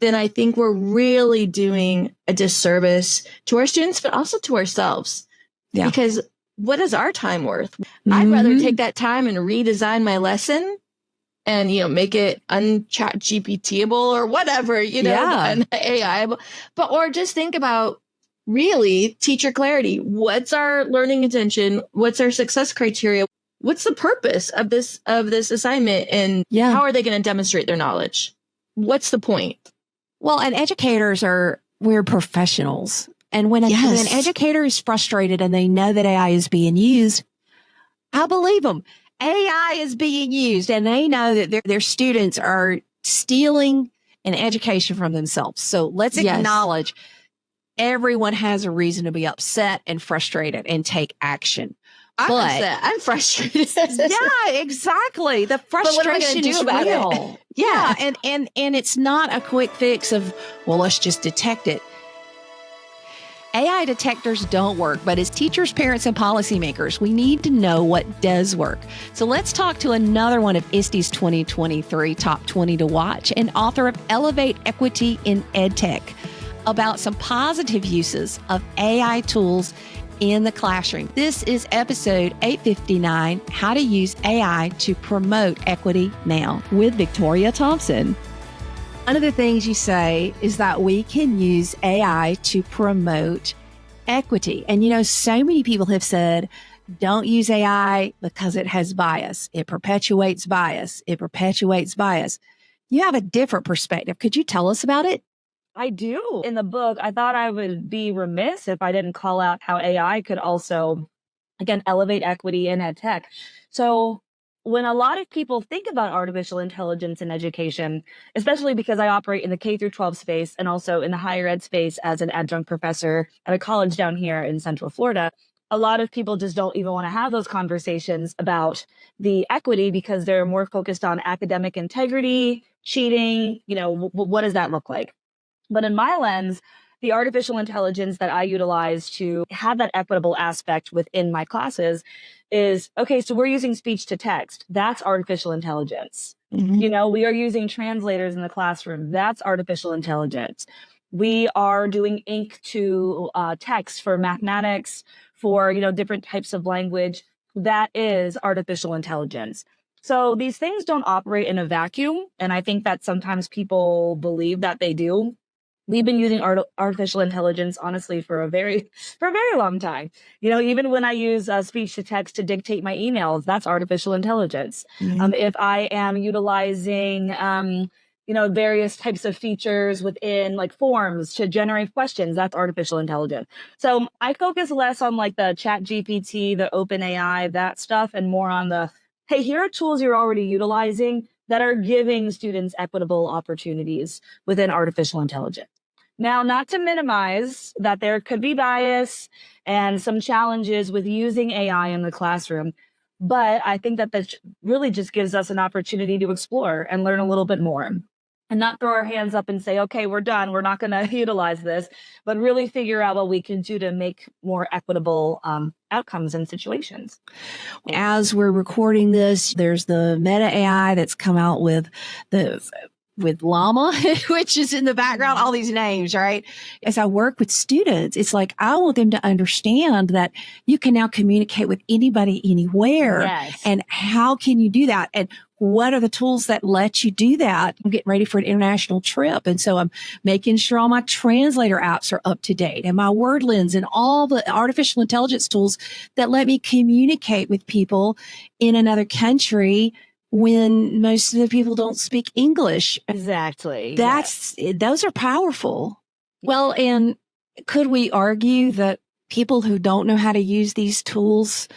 then I think we're really doing a disservice to our students, but also to ourselves. Yeah. Because what is our time worth? Mm-hmm. I'd rather take that time and redesign my lesson and, make it un-ChatGPT-able or whatever, and AI. Or just think about really teacher clarity. What's our learning intention? What's our success criteria? What's the purpose of this assignment? And how are they going to demonstrate their knowledge? What's the point? Well, and educators we're professionals. And when an educator is frustrated and they know that AI is being used, I believe them. AI is being used, and they know that their students are stealing an education from themselves. So let's acknowledge everyone has a reason to be upset and frustrated and take action. I'm upset. I'm frustrated. Yeah, exactly. The frustration is real. Yeah. And it's not a quick fix of, well, let's just detect it. AI detectors don't work, but as teachers, parents, and policymakers, we need to know what does work. So let's talk to another one of ISTE's 2023 Top 20 to Watch and author of Elevate Equity in EdTech. about some positive uses of AI tools in the classroom. This is episode 859, How to Use AI to Promote Equity Now, with Victoria Thompson. One of the things you say is that we can use AI to promote equity. And so many people have said, don't use AI because it has bias. It perpetuates bias. It perpetuates bias. You have a different perspective. Could you tell us about it? I do. In the book, I thought I would be remiss if I didn't call out how AI could also, again, elevate equity in edtech. So when a lot of people think about artificial intelligence in education, especially because I operate in the K through 12 space and also in the higher ed space as an adjunct professor at a college down here in Central Florida, a lot of people just don't even want to have those conversations about the equity because they're more focused on academic integrity, cheating, what does that look like? But in my lens, the artificial intelligence that I utilize to have that equitable aspect within my classes is, okay, so we're using speech to text. That's artificial intelligence. Mm-hmm. We are using translators in the classroom. That's artificial intelligence. We are doing ink to text for mathematics, for, different types of language. That is artificial intelligence. So these things don't operate in a vacuum. And I think that sometimes people believe that they do. We've been using artificial intelligence, honestly, for a very long time. Even when I use speech to text to dictate my emails, that's artificial intelligence. Mm-hmm. If I am utilizing, various types of features within like forms to generate questions, that's artificial intelligence. So I focus less on like the Chat GPT, the OpenAI, that stuff, and more on the, hey, here are tools you're already utilizing that are giving students equitable opportunities within artificial intelligence. Now, not to minimize that there could be bias and some challenges with using AI in the classroom, but I think that really just gives us an opportunity to explore and learn a little bit more and not throw our hands up and say, okay, we're done. We're not going to utilize this, but really figure out what we can do to make more equitable outcomes and situations. As we're recording this, there's the Meta AI that's come out with Llama, which is in the background, all these names, right? As I work with students, it's like, I want them to understand that you can now communicate with anybody, anywhere. Yes. And how can you do that? And what are the tools that let you do that? I'm getting ready for an international trip. And so I'm making sure all my translator apps are up to date and my word lens and all the artificial intelligence tools that let me communicate with people in another country when most of the people don't speak English. Exactly. Those are powerful. Well, and could we argue that people who don't know how to use these tools,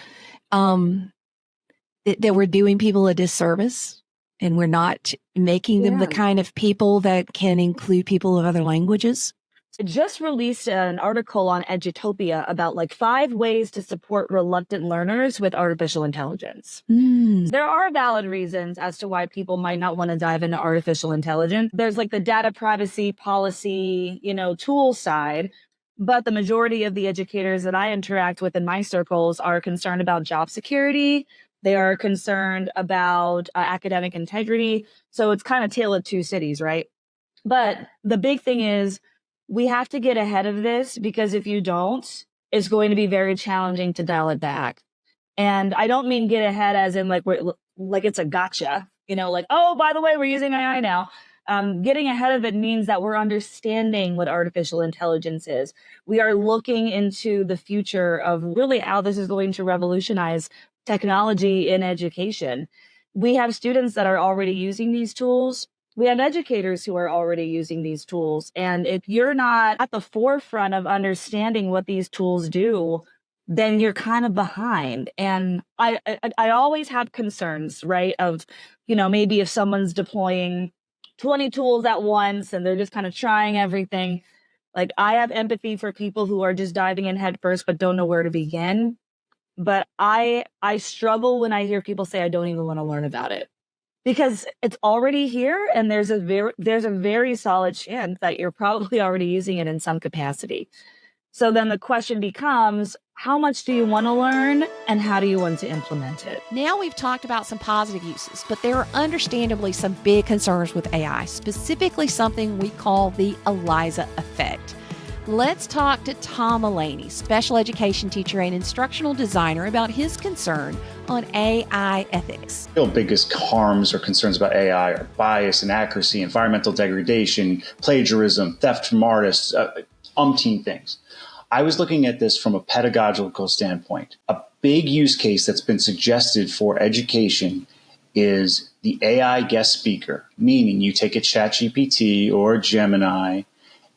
that we're doing people a disservice and we're not making them the kind of people that can include people of other languages? I just released an article on Edutopia about like 5 ways to support reluctant learners with artificial intelligence. There are valid reasons as to why people might not want to dive into artificial intelligence. There's like the data privacy policy, tool side, but the majority of the educators that I interact with in my circles are concerned about job security. They are concerned about academic integrity. So it's kind of tale of two cities, right? But the big thing is, we have to get ahead of this because if you don't, it's going to be very challenging to dial it back. And I don't mean get ahead as in like it's a gotcha, like, oh, by the way, we're using AI now. Getting ahead of it means that we're understanding what artificial intelligence is. We are looking into the future of really how this is going to revolutionize technology in education. We have students that are already using these tools. We have educators who are already using these tools. And if you're not at the forefront of understanding what these tools do, then you're kind of behind. And I always have concerns, right? Of, maybe if someone's deploying 20 tools at once and they're just kind of trying everything. Like, I have empathy for people who are just diving in head first, but don't know where to begin. But I struggle when I hear people say, I don't even want to learn about it. Because it's already here, and there's a very solid chance that you're probably already using it in some capacity. So then the question becomes, how much do you want to learn and how do you want to implement it? Now we've talked about some positive uses, but there are understandably some big concerns with AI, specifically something we call the Eliza effect. Let's talk to Tom Mulaney, special education teacher and instructional designer, about his concern on AI ethics. The biggest harms or concerns about AI are bias, inaccuracy, environmental degradation, plagiarism, theft from artists, umpteen things. I was looking at this from a pedagogical standpoint. A big use case that's been suggested for education is the AI guest speaker, meaning you take a ChatGPT or a Gemini,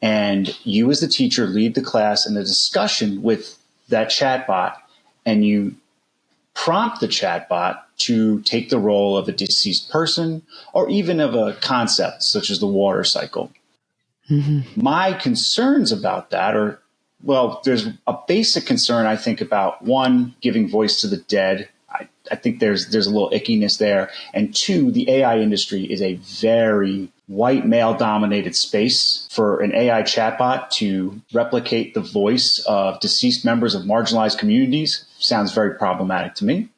and you as the teacher lead the class in a discussion with that chatbot, and you prompt the chatbot to take the role of a deceased person or even of a concept such as the water cycle. Mm-hmm. My concerns about that are, well, there's a basic concern, I think, about one, giving voice to the dead. I think there's a little ickiness there. And two, the AI industry is a very white male-dominated space. For an AI chatbot to replicate the voice of deceased members of marginalized communities sounds very problematic to me.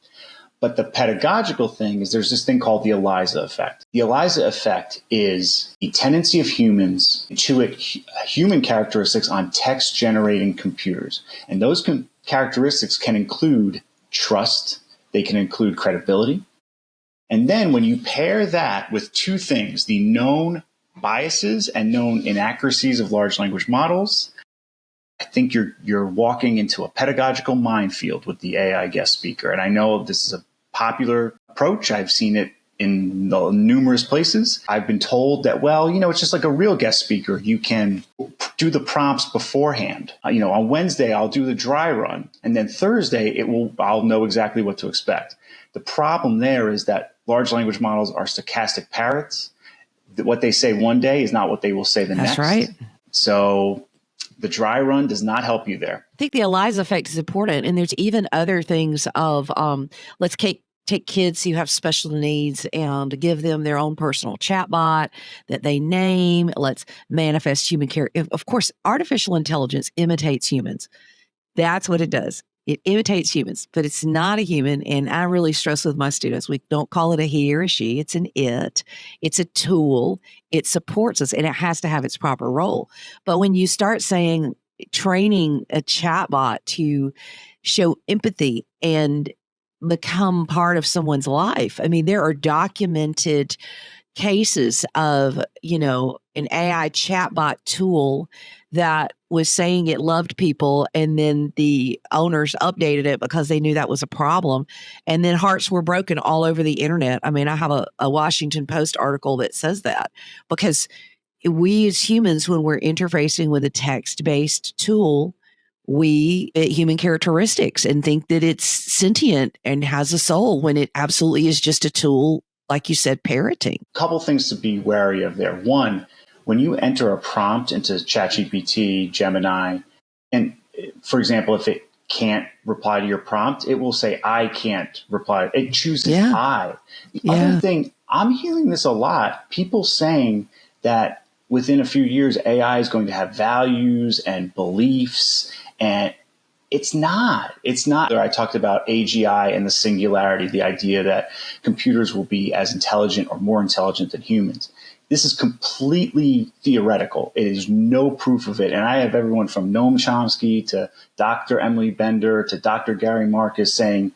But the pedagogical thing is there's this thing called the Eliza effect. The Eliza effect is the tendency of humans to intuit human characteristics on text-generating computers. And those characteristics can include trust. They can include credibility. And then when you pair that with two things, the known biases and known inaccuracies of large language models, I think you're walking into a pedagogical minefield with the AI guest speaker. And I know this is a popular approach. I've seen it in numerous places. I've been told that, well, it's just like a real guest speaker. You can do the prompts beforehand. On Wednesday, I'll do the dry run. And then Thursday, I'll know exactly what to expect. The problem there is that large language models are stochastic parrots. What they say one day is not what they will say the next. That's right. So the dry run does not help you there. I think the Eliza effect is important. And there's even other things of, let's take kids who have special needs and give them their own personal chatbot that they name. Let's manifest human care. Of course, artificial intelligence imitates humans. That's what it does. It imitates humans, but it's not a human. And I really stress with my students, we don't call it a he or a she. It's an it. It's a tool. It supports us, and it has to have its proper role. But when you start saying training a chatbot to show empathy and become part of someone's life, I mean, there are documented cases of, an AI chatbot tool that was saying it loved people, and then the owners updated it because they knew that was a problem. And then hearts were broken all over the internet. I mean, I have a Washington Post article that says that, because we as humans, when we're interfacing with a text-based tool, we human characteristics and think that it's sentient and has a soul, when it absolutely is just a tool, like you said, parroting. A couple things to be wary of there. One, when you enter a prompt into ChatGPT, Gemini, and for example, if it can't reply to your prompt, it will say, I can't reply. It chooses I. The other thing, I'm hearing this a lot, people saying that within a few years, AI is going to have values and beliefs, and it's not. I talked about AGI and the singularity, the idea that computers will be as intelligent or more intelligent than humans. This is completely theoretical. It is no proof of it. And I have everyone from Noam Chomsky to Dr. Emily Bender to Dr. Gary Marcus saying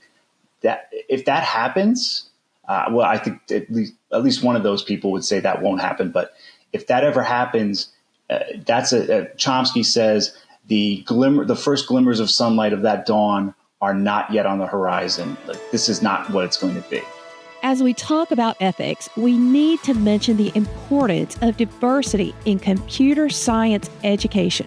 that if that happens, I think at least one of those people would say that won't happen. But if that ever happens, Chomsky says the first glimmers of sunlight of that dawn are not yet on the horizon. This is not what it's going to be. As we talk about ethics, we need to mention the importance of diversity in computer science education.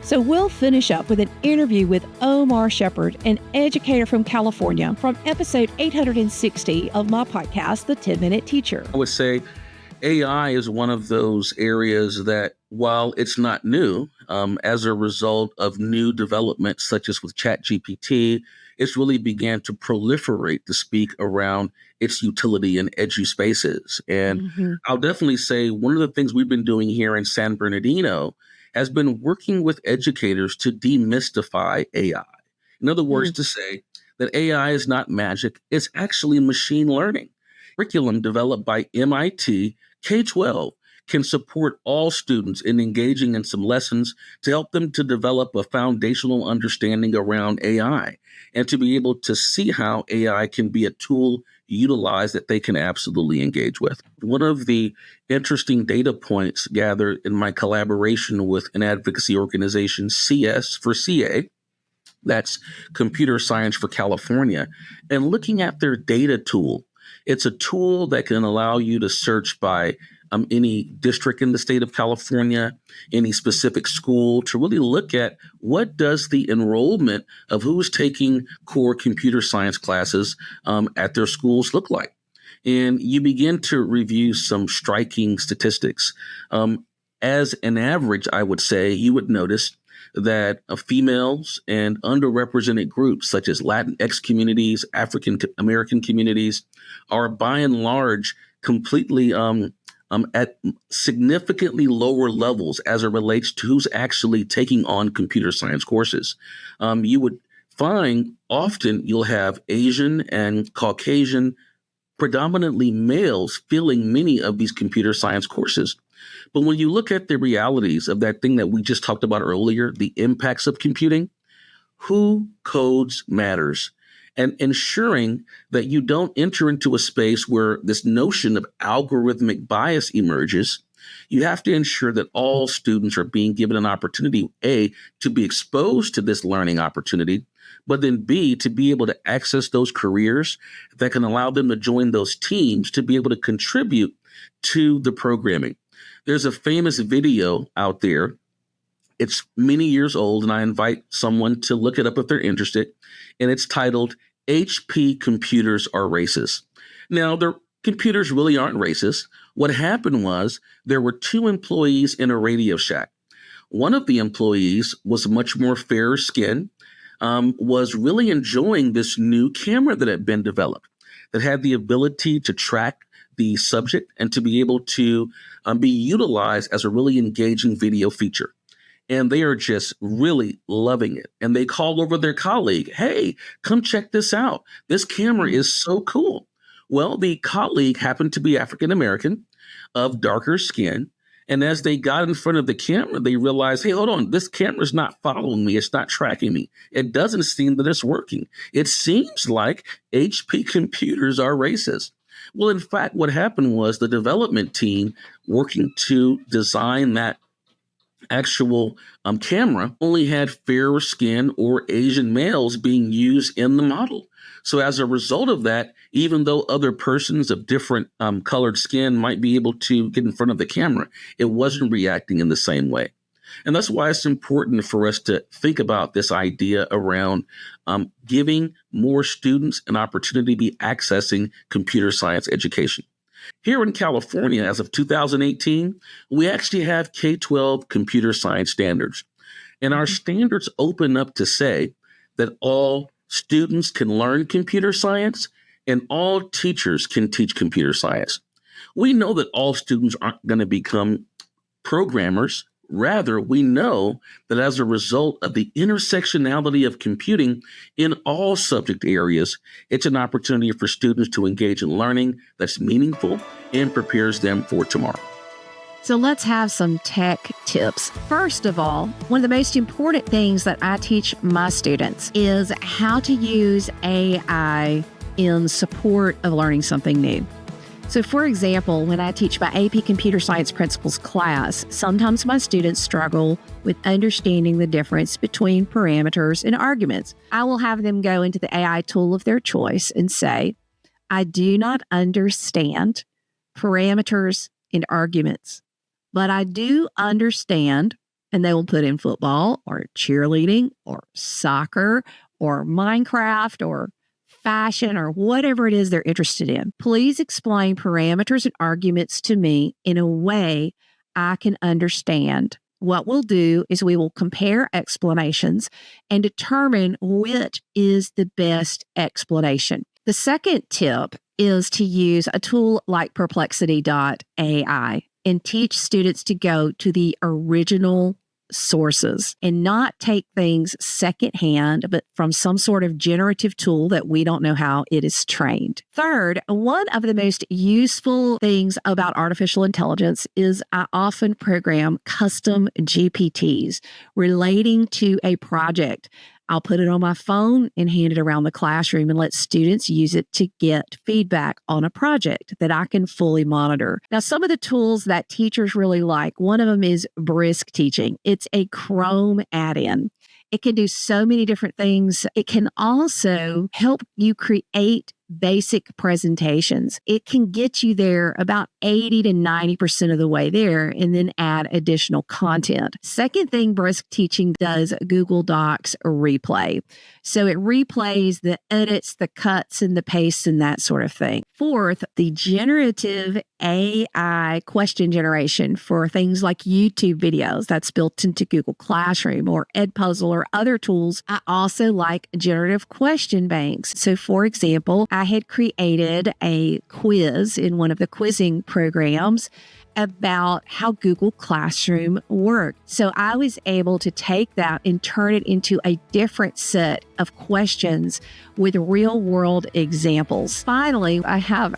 So we'll finish up with an interview with Omar Shepard, an educator from California, from episode 860 of my podcast, The 10-Minute Teacher. I would say AI is one of those areas that, while it's not new, as a result of new developments such as with ChatGPT, it's really began to proliferate to speak around its utility in edu spaces. And I'll definitely say one of the things we've been doing here in San Bernardino has been working with educators to demystify AI. In other words, to say that AI is not magic, it's actually machine learning. Curriculum developed by MIT K-12 can support all students in engaging in some lessons to help them to develop a foundational understanding around AI and to be able to see how AI can be a tool utilized that they can absolutely engage with. One of the interesting data points gathered in my collaboration with an advocacy organization, CS for CA, that's Computer Science for California, and looking at their data tool. It's a tool that can allow you to search by any district in the state of California, any specific school, to really look at what does the enrollment of who's taking core computer science classes at their schools look like. And you begin to review some striking statistics. As an average, I would say, you would notice that females and underrepresented groups such as Latinx communities, African American communities are by and large completely at significantly lower levels as it relates to who's actually taking on computer science courses. You would find often you'll have Asian and Caucasian, predominantly males, filling many of these computer science courses. But when you look at the realities of that thing that we just talked about earlier, the impacts of computing, who codes matters. And ensuring that you don't enter into a space where this notion of algorithmic bias emerges, you have to ensure that all students are being given an opportunity, A, to be exposed to this learning opportunity, but then B, to be able to access those careers that can allow them to join those teams to be able to contribute to the programming. There's a famous video out there. It's many years old, and I invite someone to look it up if they're interested. And it's titled, HP Computers Are Racist. Now, the computers really aren't racist. What happened was there were two employees in a Radio Shack. One of the employees was much more fairer skinned, was really enjoying this new camera that had been developed that had the ability to track the subject and to be able to be utilized as a really engaging video feature. And they are just really loving it. And they called over their colleague, hey, come check this out. This camera is so cool. Well, the colleague happened to be African American of darker skin. And as they got in front of the camera, they realized, hey, hold on, this camera's not following me. It's not tracking me. It doesn't seem that it's working. It seems like HP computers are racist. Well, in fact, what happened was the development team working to design that actual camera only had fairer skin or Asian males being used in the model. So as a result of that, even though other persons of different colored skin might be able to get in front of the camera, it wasn't reacting in the same way. And that's why it's important for us to think about this idea around giving more students an opportunity to be accessing computer science education. Here in California, as of 2018, we actually have K-12 computer science standards. And our standards open up to say that all students can learn computer science and all teachers can teach computer science. We know that all students aren't going to become programmers. Rather, we know that as a result of the intersectionality of computing in all subject areas, it's an opportunity for students to engage in learning that's meaningful and prepares them for tomorrow. So let's have some tech tips. First of all, one of the most important things that I teach my students is how to use AI in support of learning something new. So for example, when I teach my AP Computer Science Principles class, sometimes my students struggle with understanding the difference between parameters and arguments. I will have them go into the AI tool of their choice and say, I do not understand parameters and arguments, but I do understand, and they will put in football or cheerleading or soccer or Minecraft or fashion or whatever it is they're interested in. Please explain parameters and arguments to me in a way I can understand. What we'll do is we will compare explanations and determine which is the best explanation. The second tip is to use a tool like perplexity.ai and teach students to go to the original sources and not take things secondhand, but from some sort of generative tool that we don't know how it is trained. Third, one of the most useful things about artificial intelligence is I often program custom GPTs relating to a project. I'll put it on my phone and hand it around the classroom and let students use it to get feedback on a project that I can fully monitor. Now, some of the tools that teachers really like, one of them is Brisk Teaching. It's a Chrome add-in. It can do so many different things. It can also help you create basic presentations. It can get you there about 80 to 90% of the way there and then add additional content. Second thing Brisk Teaching does, Google Docs Replay. So it replays the edits, the cuts, and the pastes and that sort of thing. Fourth, the generative AI question generation for things like YouTube videos that's built into Google Classroom or Edpuzzle or other tools. I also like generative question banks. So for example, I had created a quiz in one of the quizzing programs about how Google Classroom worked. So I was able to take that and turn it into a different set of questions with real world examples. Finally, I have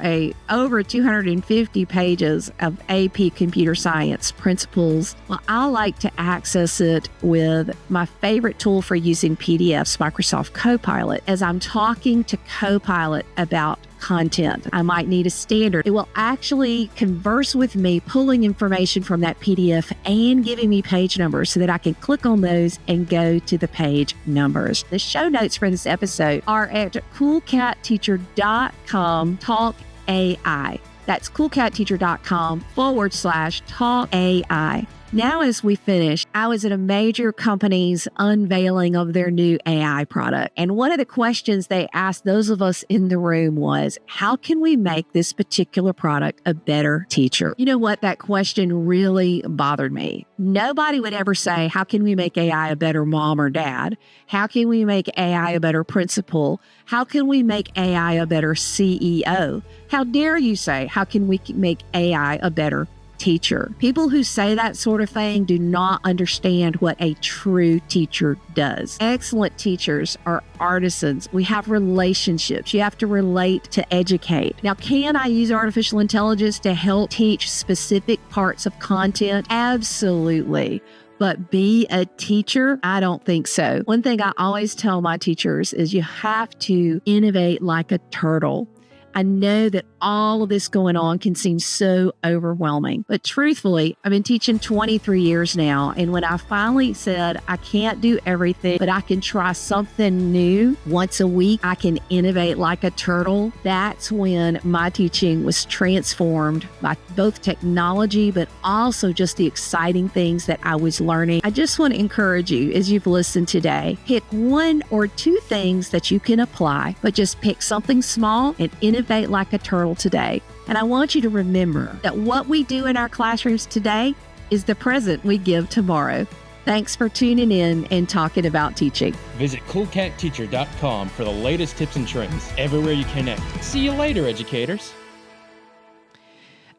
over 250 pages of AP Computer Science principles. Well, I like to access it with my favorite tool for using PDFs, Microsoft Copilot. As I'm talking to Copilot about content, I might need a standard. It will actually converse with me, pulling information from that PDF and giving me page numbers so that I can click on those and go to the page numbers. The show notes for this episode are at coolcatteacher.com talk AI. That's coolcatteacher.com/talk AI. Now, as we finish, I was at a major company's unveiling of their new AI product. And one of the questions they asked those of us in the room was, how can we make this particular product a better teacher? You know what? That question really bothered me. Nobody would ever say, how can we make AI a better mom or dad? How can we make AI a better principal? How can we make AI a better CEO? How dare you say, how can we make AI a better teacher? People who say that sort of thing do not understand what a true teacher does. Excellent teachers are artisans. We have relationships. You have to relate to educate. Now, can I use artificial intelligence to help teach specific parts of content? Absolutely. But be a teacher? I don't think so. One thing I always tell my teachers is you have to innovate like a turtle. I know that all of this going on can seem so overwhelming, but truthfully, I've been teaching 23 years now. And when I finally said, I can't do everything, but I can try something new once a week, I can innovate like a turtle. That's when my teaching was transformed by both technology, but also just the exciting things that I was learning. I just want to encourage you, as you've listened today, pick one or two things that you can apply, but just pick something small and innovate like a turtle today. And I want you to remember that what we do in our classrooms today is the present we give tomorrow. Thanks for tuning in and talking about teaching. Visit coolcatteacher.com for the latest tips and trends everywhere you connect. See you later, educators.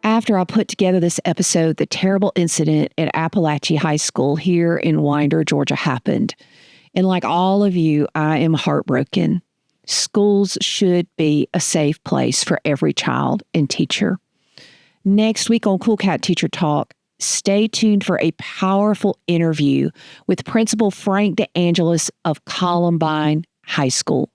After I put together this episode, the terrible incident at Appalachia High School here in Winder, Georgia happened. And like all of you, I am heartbroken. Schools should be a safe place for every child and teacher. Next week on Cool Cat Teacher Talk, stay tuned for a powerful interview with Principal Frank DeAngelis of Columbine High School.